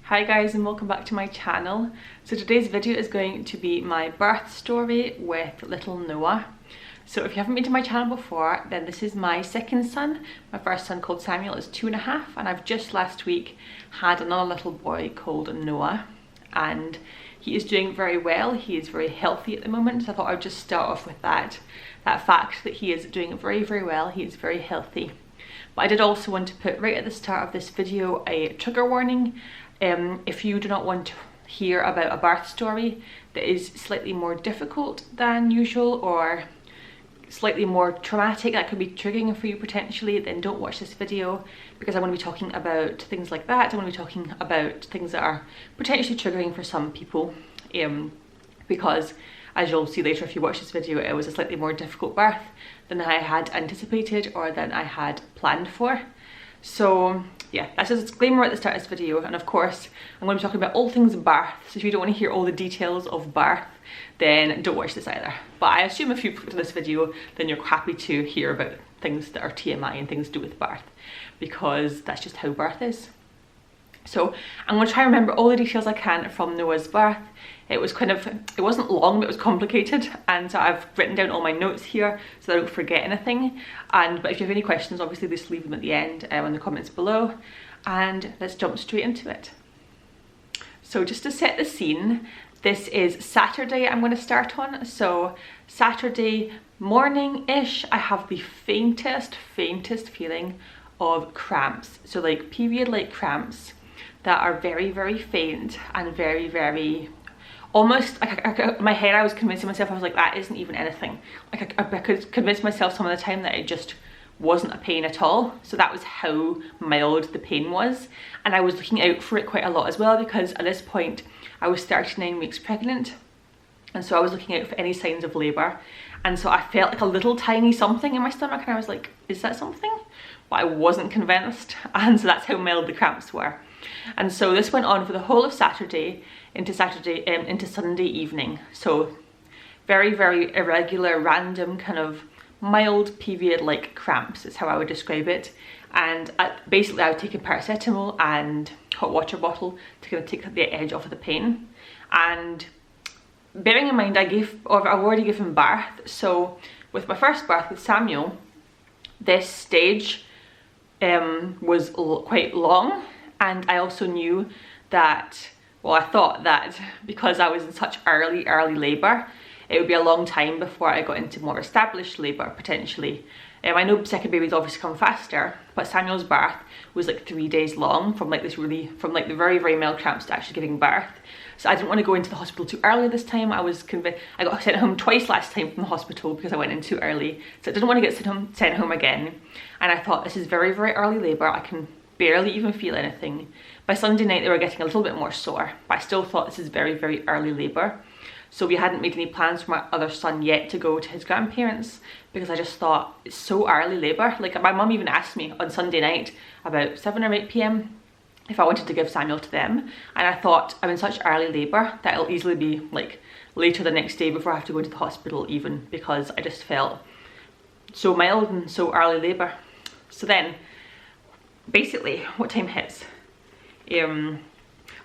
Hi guys, and welcome back to my channel. So today's video is going to be my birth story with little Noah. So if you haven't been to my channel before, then this is my second son. My first son, called Samuel, is 2.5, and I've just last week had another little boy called Noah, and he is doing very well. He is very healthy at the moment, so I thought I'd just start off with that fact that he is doing very well. He is very healthy. But I did also want to put right at the start of this video a trigger warning. If you do not want to hear about a birth story that is slightly more difficult than usual or slightly more traumatic, that could be triggering for you potentially, then don't watch this video, because I'm going to be talking about things like that. I'm going to be talking about things that are potentially triggering for some people, because as you'll see later if you watch this video, it was a slightly more difficult birth than I had anticipated or than I had planned for. So yeah, that's just a disclaimer at the start of this video, and of course I'm going to be talking about all things birth, so if you don't want to hear all the details of birth, then don't watch this either. But I assume if you've clicked on this video, then you're happy to hear about things that are TMI and things to do with birth, because that's just how birth is. So I'm going to try and remember all the details I can from Noah's birth. It wasn't long, but it was complicated, and so I've written down all my notes here so that I don't forget anything. But if you have any questions, obviously just leave them at the end in the comments below, and let's jump straight into it. So just to set the scene, this is Saturday I'm going to start on. So Saturday morning-ish, I have the faintest feeling of cramps. So like period-like cramps that are very faint and very almost like in my head I was convincing myself, I was like, that isn't even anything. Like I could convince myself some of the time that it just wasn't a pain at all. So that was how mild the pain was, and I was looking out for it quite a lot as well, because at this point I was 39 weeks pregnant, and so I was looking out for any signs of labour, and so I felt like a little tiny something in my stomach, and I was like, is that something? But I wasn't convinced, and so that's how mild the cramps were. And so this went on for the whole of Saturday into Sunday evening. So very irregular, random, kind of mild period like cramps is how I would describe it. And basically I would take a paracetamol and hot water bottle to kind of take the edge off of the pain. And bearing in mind I've already given birth, so with my first birth with Samuel, this stage was quite long. And I also knew that, well, I thought that because I was in such early labour, it would be a long time before I got into more established labour, potentially. I know second babies obviously come faster, but Samuel's birth was like 3 days long, from like the very mild cramps to actually giving birth. So I didn't want to go into the hospital too early this time. I was convinced, I got sent home twice last time from the hospital because I went in too early. So I didn't want to get sent home again. And I thought, this is very early labour. I can barely even feel anything. By Sunday night they were getting a little bit more sore, but I still thought this is very early labour. So we hadn't made any plans for my other son yet to go to his grandparents, because I just thought it's so early labour. Like my mum even asked me on Sunday night about 7 or 8 p.m. if I wanted to give Samuel to them, and I thought, I'm in such early labour that it'll easily be like later the next day before I have to go into the hospital, even, because I just felt so mild and so early labour. So then basically what time hits? Oh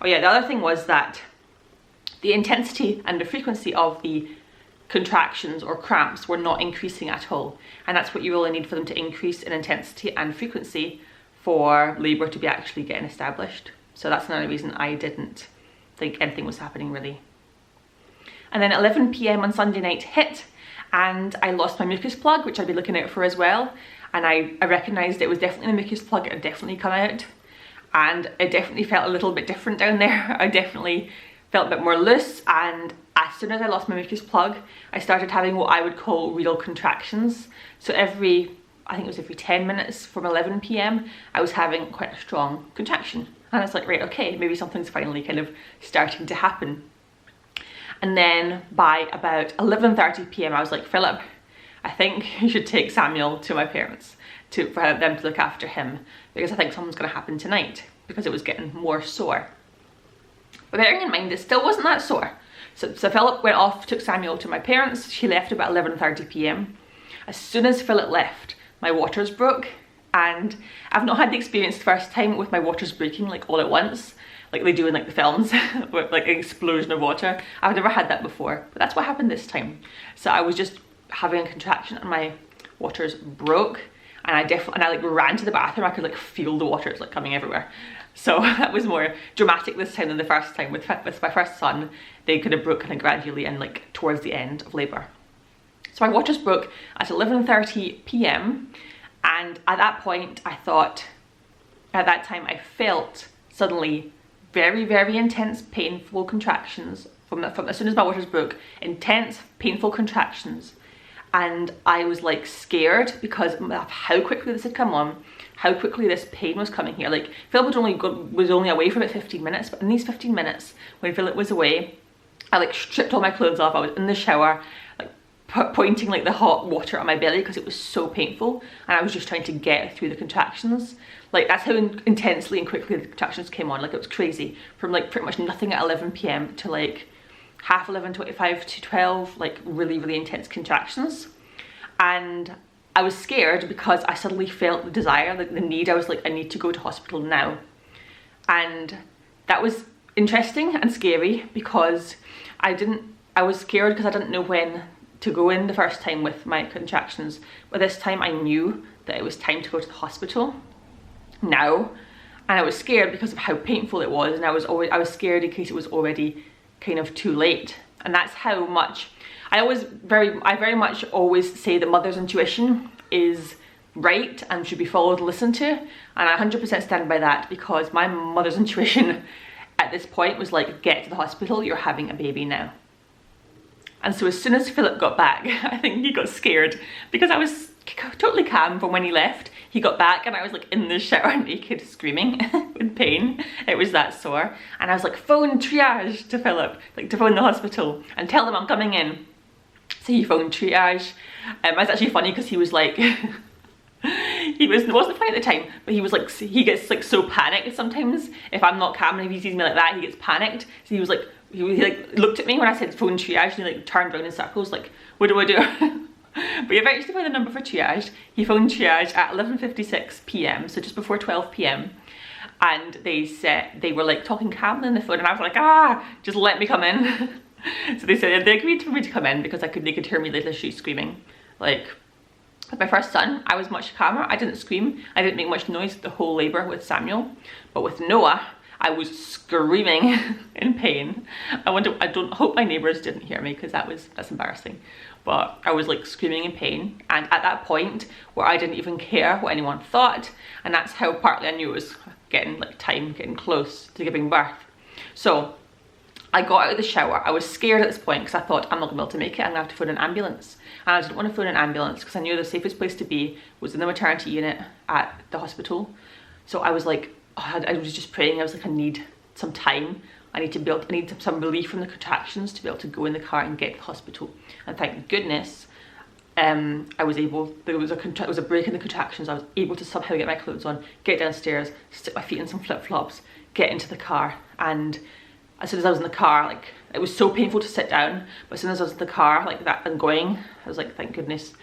yeah, the other thing was that the intensity and the frequency of the contractions or cramps were not increasing at all, and that's what you really need for them to increase in intensity and frequency for labour to be actually getting established. So that's another reason I didn't think anything was happening really. And then 11 p.m. on Sunday night hit, and I lost my mucus plug, which I'd be looking out for as well. And I recognised it was definitely the mucus plug. It had definitely come out, and it definitely felt a little bit different down there. I definitely felt a bit more loose, and as soon as I lost my mucus plug, I started having what I would call real contractions. So I think it was every 10 minutes from 11 p.m. I was having quite a strong contraction, and it's like, right, okay, maybe something's finally kind of starting to happen. And then by about 11:30 p.m. I was like, Philip, I think you should take Samuel to my parents for them to look after him, because I think something's going to happen tonight, because it was getting more sore. But bearing in mind it still wasn't that sore. So Philip went off, took Samuel to my parents. She left about 11:30 p.m. As soon as Philip left, my waters broke, and I've not had the experience the first time with my waters breaking like all at once. like they do in like the films with like an explosion of water. I've never had that before, but that's what happened this time. So I was just having a contraction and my waters broke, and I like ran to the bathroom. I could like feel the waters like coming everywhere. So that was more dramatic this time than the first time. With my first son, they could have broke kind of gradually and like towards the end of labour. So my waters broke at 11:30 p.m. and at that point I thought, at that time I felt suddenly very, very intense painful contractions from as soon as my waters broke, intense painful contractions. And I was like scared because of how quickly this had come on, how quickly this pain was coming here. Like Philip was only away for about 15 minutes, but in these 15 minutes when Philip was away, I like stripped all my clothes off. I was in the shower, like pointing like the hot water at my belly because it was so painful, and I was just trying to get through the contractions. Like that's how intensely and quickly the contractions came on. Like it was crazy, from like pretty much nothing at 11 p.m. to like half 11:25 to 12, like really, really intense contractions. And I was scared because I suddenly felt the desire, like the need. I was like, I need to go to hospital now. And that was interesting and scary because I was scared because I didn't know when to go in the first time with my contractions. But this time I knew that it was time to go to the hospital now. And I was scared because of how painful it was, and I was scared in case it was already kind of too late. And that's how much I very much always say that mother's intuition is right and should be followed and listened to, and I 100% stand by that, because my mother's intuition at this point was like, get to the hospital, you're having a baby now. And so as soon as Philip got back, I think he got scared because I was totally calm from when he left. He got back and I was like in the shower naked, screaming with pain. It was that sore. And I was like, phone triage to Philip, like to phone the hospital and tell them I'm coming in. So he phoned triage. It's actually funny because he was like, it wasn't funny at the time, but he was like, he gets like so panicked sometimes if I'm not calm, and if he sees me like that, he gets panicked. So he was like, he like looked at me when I said phone triage, and he like turned around in circles like, what do I do? But he eventually found the number for triage. He phoned triage at 11:56 p.m, so just before 12 p.m, and they said, they were like talking calmly on the phone, and I was like, just let me come in. So they said they agreed for me to come in because they could hear me literally screaming. Like with my first son, I was much calmer. I didn't scream, I didn't make much noise the whole labour with Samuel, but with Noah I was screaming in pain. I hope my neighbours didn't hear me because that's embarrassing. But I was like screaming in pain, and at that point where I didn't even care what anyone thought, and that's how partly I knew it was getting close to giving birth. So I got out of the shower. I was scared at this point because I thought, I'm not gonna be able to make it, I'm gonna have to phone an ambulance. And I didn't want to phone an ambulance because I knew the safest place to be was in the maternity unit at the hospital. So I was like, I was just praying. I was like, I need some time. I need some relief from the contractions to be able to go in the car and get to the hospital. And thank goodness, I was able, there was a break in the contractions. I was able to somehow get my clothes on, get downstairs, stick my feet in some flip-flops, get into the car. And as soon as I was in the car, like, it was so painful to sit down, but as soon as I was in the car like that and going, I was like, thank goodness,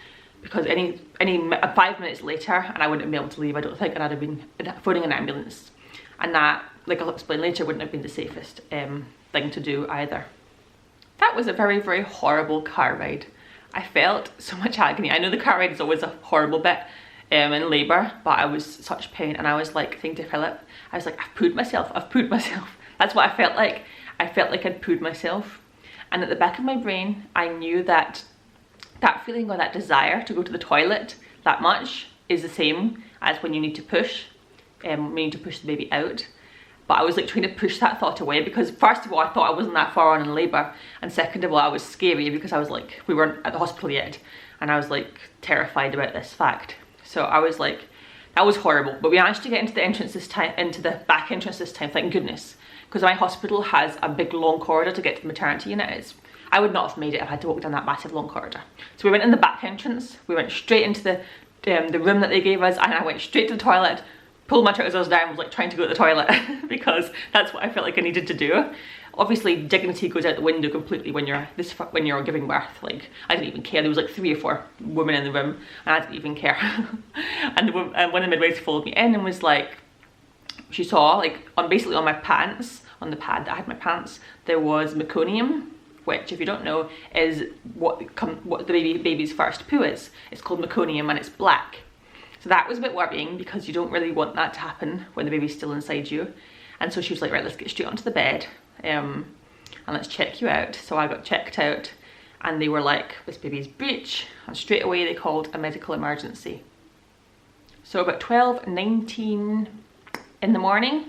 because any 5 minutes later and I wouldn't have been able to leave, I don't think, and I'd have been phoning an ambulance, and that, like I'll explain later, wouldn't have been the safest thing to do either. That was a very, very horrible car ride. I felt so much agony. I know the car ride is always a horrible bit in labour, but I was such pain, and I was like thinking to Philip, I was like, I've pooed myself. That's what I felt like. I felt like I'd pooed myself. And at the back of my brain, I knew that that feeling or that desire to go to the toilet that much is the same as when you need to push, the baby out. But I was like trying to push that thought away because first of all, I thought I wasn't that far on in labour, and second of all, I was scary because I was like, we weren't at the hospital yet, and I was like terrified about this fact. So I was like, that was horrible. But we managed to get into the entrance this time, into the back entrance this time, thank goodness, because my hospital has a big long corridor to get to the maternity unit. I would not have made it if I had to walk down that massive long corridor. So we went in the back entrance, we went straight into the room that they gave us, and I went straight to the toilet, pulled my trousers down, was like trying to go to the toilet because that's what I felt like I needed to do. Obviously dignity goes out the window completely when you're giving birth. Like, I didn't even care. There was like 3 or 4 women in the room and I didn't even care. And one of the midwives followed me in and was like, she saw, like, basically on my pants, on the pad that I had my pants, there was meconium, which, if you don't know, is what the baby's first poo is. It's called meconium and it's black. So that was a bit worrying because you don't really want that to happen when the baby's still inside you. And so she was like, right, let's get straight onto the bed and let's check you out. So I got checked out and they were like, this baby's breech, and straight away they called a medical emergency. So about 12:19 in the morning,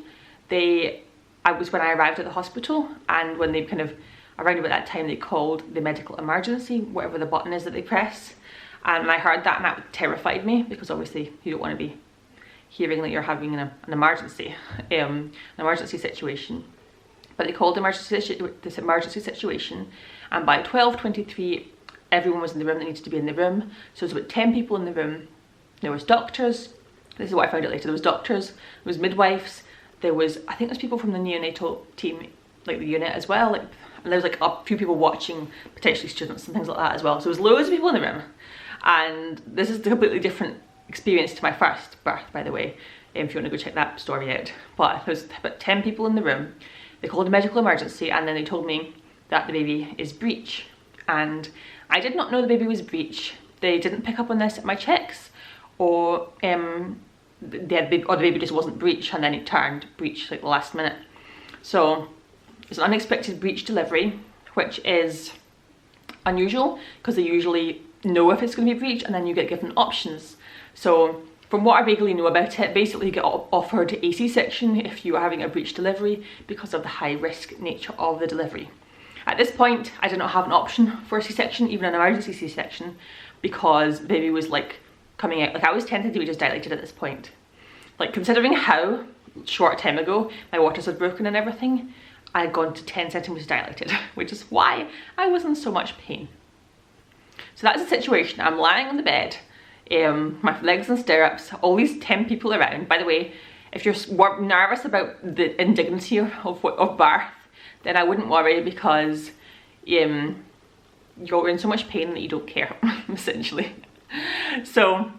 when I arrived at the hospital, and when they kind of, around about that time, they called the medical emergency, whatever the button is that they press. And I heard that and that terrified me, because obviously you don't want to be hearing that you're having an emergency, an emergency situation. But they called this emergency situation, and by 12:23 everyone was in the room that needed to be in the room. So there was about 10 people in the room. There was doctors, this is what I found out later, there was doctors, there was midwives, there was, I think there's people from the neonatal team, like the unit as well, like, and there was like a few people watching, potentially students and things like that as well. So there was loads of people in the room, and this is a completely different experience to my first birth, by the way, if you want to go check that story out. But there was about 10 people in the room. They called a medical emergency, and then they told me that the baby is breech, and I did not know the baby was breech. They didn't pick up on this at my checks, or the baby just wasn't breech and then it turned breech like the last minute. So it's an unexpected breech delivery, which is unusual because they usually know if it's going to be breech and then you get given options. So from what I vaguely know about it, basically you get offered a C-section if you are having a breech delivery because of the high risk nature of the delivery. At this point, I did not have an option for a C-section, even an emergency C-section, because baby was like coming out, like I was 10 centimeters dilated at this point. Like, considering how short time ago my waters had broken and everything, I had gone to 10 centimeters dilated, which is why I was in so much pain. So that's the situation. I'm lying on the bed, my legs in stirrups, all these 10 people around. By the way, if you're nervous about the indignity of birth, then I wouldn't worry, because you're in so much pain that you don't care, essentially. So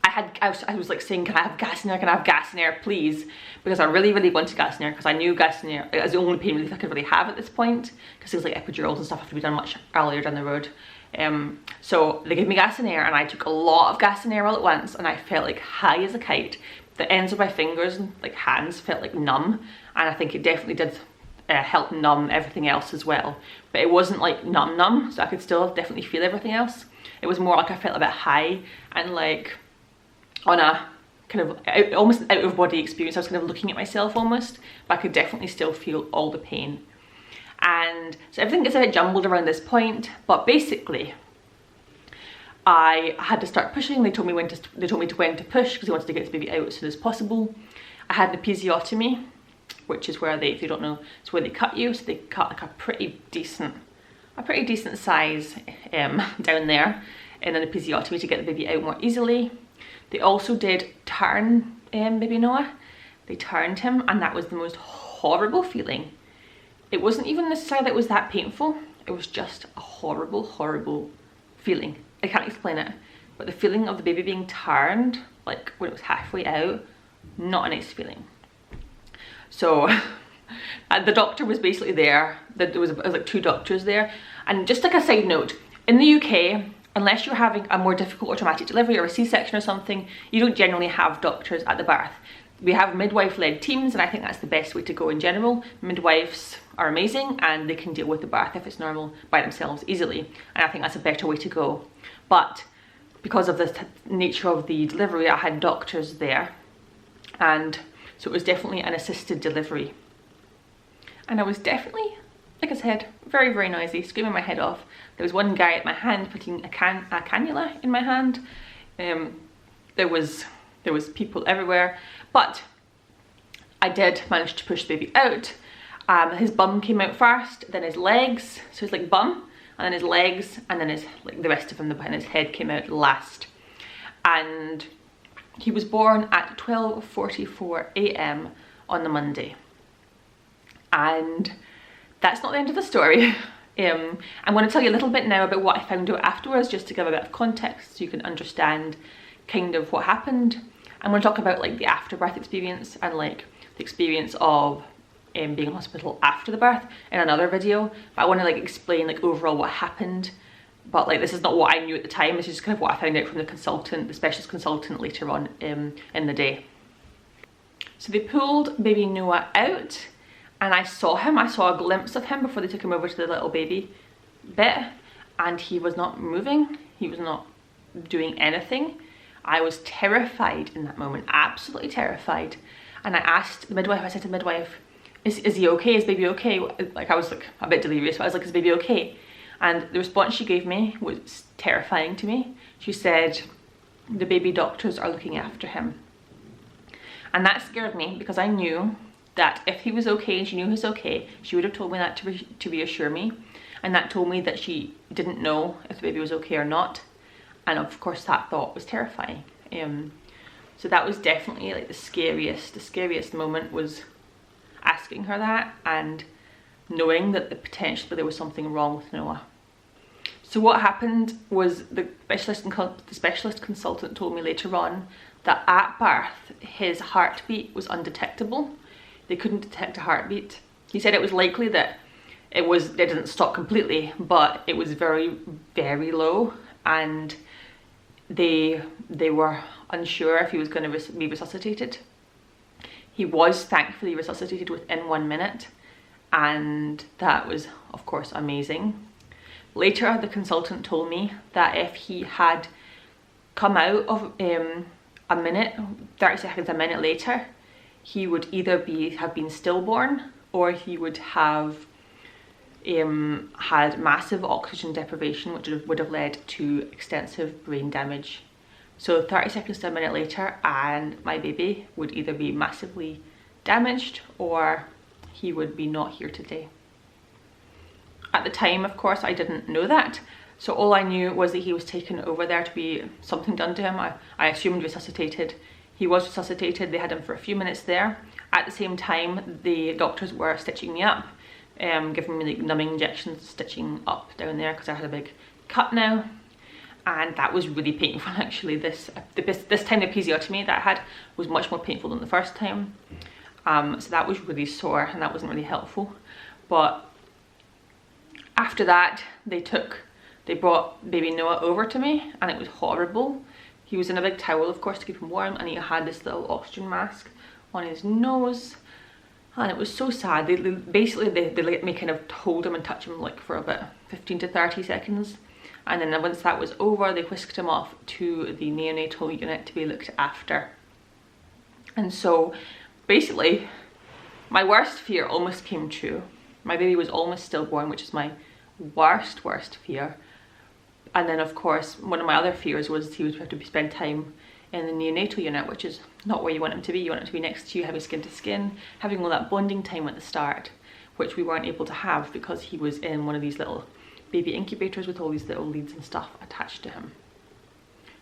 I was like saying, can I have gas in air, can I have gas in air, please? Because I really, really wanted gas in air, because I knew gas in air is the only pain relief I could really have at this point, because things like epidurals and stuff have to be done much earlier down the road. So they gave me gas in air, and I took a lot of gas in air all at once, and I felt like high as a kite. The ends of my fingers and like hands felt like numb, and I think it definitely did help numb everything else as well. But it wasn't like numb, so I could still definitely feel everything else. It was more like I felt a bit high and like on a kind of almost out of body experience. I was kind of looking at myself almost, but I could definitely still feel all the pain. And so everything gets a bit jumbled around this point, but basically I had to start pushing. They told me when to push, because they wanted to get this baby out as soon as possible. I had an episiotomy, which is where they, if you don't know, it's where they cut you. So they cut like a pretty decent size down there in an episiotomy to get the baby out more easily. They also did turn baby Noah. They turned him, and that was the most horrible feeling. It wasn't even necessarily that it was that painful. It was just a horrible, horrible feeling. I can't explain it, but the feeling of the baby being turned, like when it was halfway out, not a nice feeling. So the doctor was basically there. There was like 2 doctors there. And just like a side note, in the UK, unless you're having a more difficult or traumatic delivery or a C-section or something, you don't generally have doctors at the birth. We have midwife-led teams, and I think that's the best way to go in general. Midwives are amazing, and they can deal with the birth if it's normal by themselves easily, and I think that's a better way to go. But because of the nature of the delivery, I had doctors there, and so it was definitely an assisted delivery. And I was definitely, like I said, very, very noisy, screaming my head off. There was one guy at my hand putting a cannula in my hand. There was people everywhere, but I did manage to push the baby out. His bum came out first, then his legs, so it's like bum, and then his legs, and then his, like the rest of him behind his head came out last. And he was born at 12:44 AM on the Monday. And that's not the end of the story. I'm going to tell you a little bit now about what I found out afterwards, just to give a bit of context so you can understand kind of what happened. I'm going to talk about like the afterbirth experience and like the experience of being in hospital after the birth in another video, but I want to like explain like overall what happened. But like this is not what I knew at the time, this is just kind of what I found out from the consultant, the specialist consultant later on in the day. So they pulled baby Noah out and I saw him, I saw a glimpse of him before they took him over to the little baby bit, and he was not moving, he was not doing anything. I was terrified in that moment, absolutely terrified. And I asked the midwife, I said to the midwife, is he okay? Is baby okay? Like I was like a bit delirious, but I was like, is baby okay? And the response she gave me was terrifying to me. She said, the baby doctors are looking after him. And that scared me because I knew that if he was okay and she knew he was okay, she would have told me that to reassure me. And that told me that she didn't know if the baby was okay or not. And of course that thought was terrifying. So that was definitely like the scariest moment, was asking her that and knowing that potentially there was something wrong with Noah. So what happened was the specialist consultant told me later on that at birth his heartbeat was undetectable. They couldn't detect a heartbeat. He said it was likely that it didn't stop completely, but it was very, very low, and they were unsure if he was going to be resuscitated. He was thankfully resuscitated within 1 minute, and that was of course amazing. Later the consultant told me that if he had come out of a minute, 30 seconds, a minute later, he would either have been stillborn, or he would have had massive oxygen deprivation, which would have led to extensive brain damage. So 30 seconds to a minute later and my baby would either be massively damaged or he would be not here today. At the time, of course, I didn't know that. So all I knew was that he was taken over there to be something done to him. I assumed resuscitated. He was resuscitated. They had him for a few minutes there. At the same time, the doctors were stitching me up, giving me like numbing injections, stitching up down there because I had a big cut now. And that was really painful actually. This time the episiotomy that I had was much more painful than the first time. So that was really sore and that wasn't really helpful. But after that, they brought baby Noah over to me and it was horrible. He was in a big towel, of course, to keep him warm, and he had this little oxygen mask on his nose. And it was so sad. They let me kind of hold him and touch him like for about 15 to 30 seconds. And then once that was over, they whisked him off to the neonatal unit to be looked after. And so basically, my worst fear almost came true. My baby was almost stillborn, which is my worst fear. And then of course, one of my other fears was he would have to spend time in the neonatal unit, which is not where you want him to be. You want him to be next to you, having skin to skin, having all that bonding time at the start, which we weren't able to have because he was in one of these little baby incubators with all these little leads and stuff attached to him.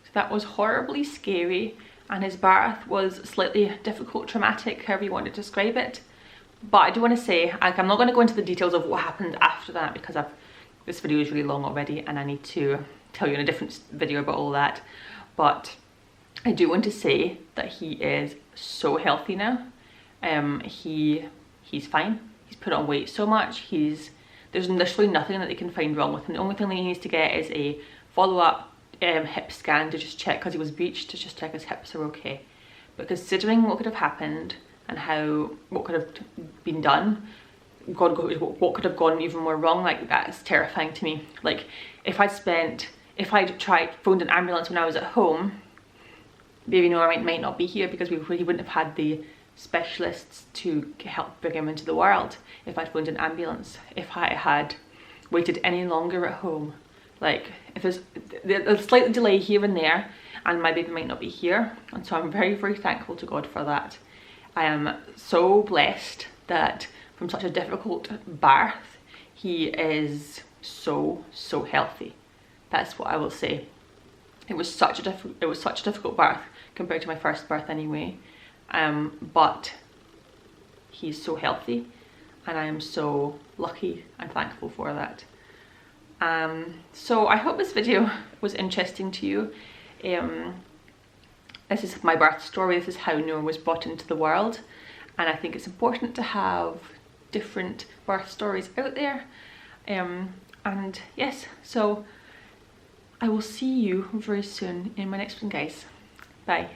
So that was horribly scary, and his birth was slightly difficult, traumatic, however you want to describe it. But I do want to say, like, I'm not going to go into the details of what happened after that because this video is really long already and I need to tell you in a different video about all that. But I do want to say that he is so healthy now. He's fine. He's put on weight so much. There's literally nothing that they can find wrong with him. The only thing that he needs to get is a follow-up hip scan to just check, because he was breached, to just check his hips are okay. But considering what could have happened and what could have been done, what could have gone even more wrong, like that's terrifying to me. Like if I'd phoned an ambulance when I was at home, baby Noah might not be here because he wouldn't have had the specialists to help bring him into the world. If I'd phoned an ambulance, if I had waited any longer at home, like if there's a slight delay here and there, and my baby might not be here. And so I'm very, very thankful to God for that. I am so blessed that from such a difficult birth, he is so healthy. That's what I will say. It was such a difficult birth compared to my first birth anyway. But he's so healthy and I am so lucky and thankful for that. So I hope this video was interesting to you. This is my birth story. This is how Noah was brought into the world, and I think it's important to have different birth stories out there. And yes, so I will see you very soon in my next one, guys. Bye.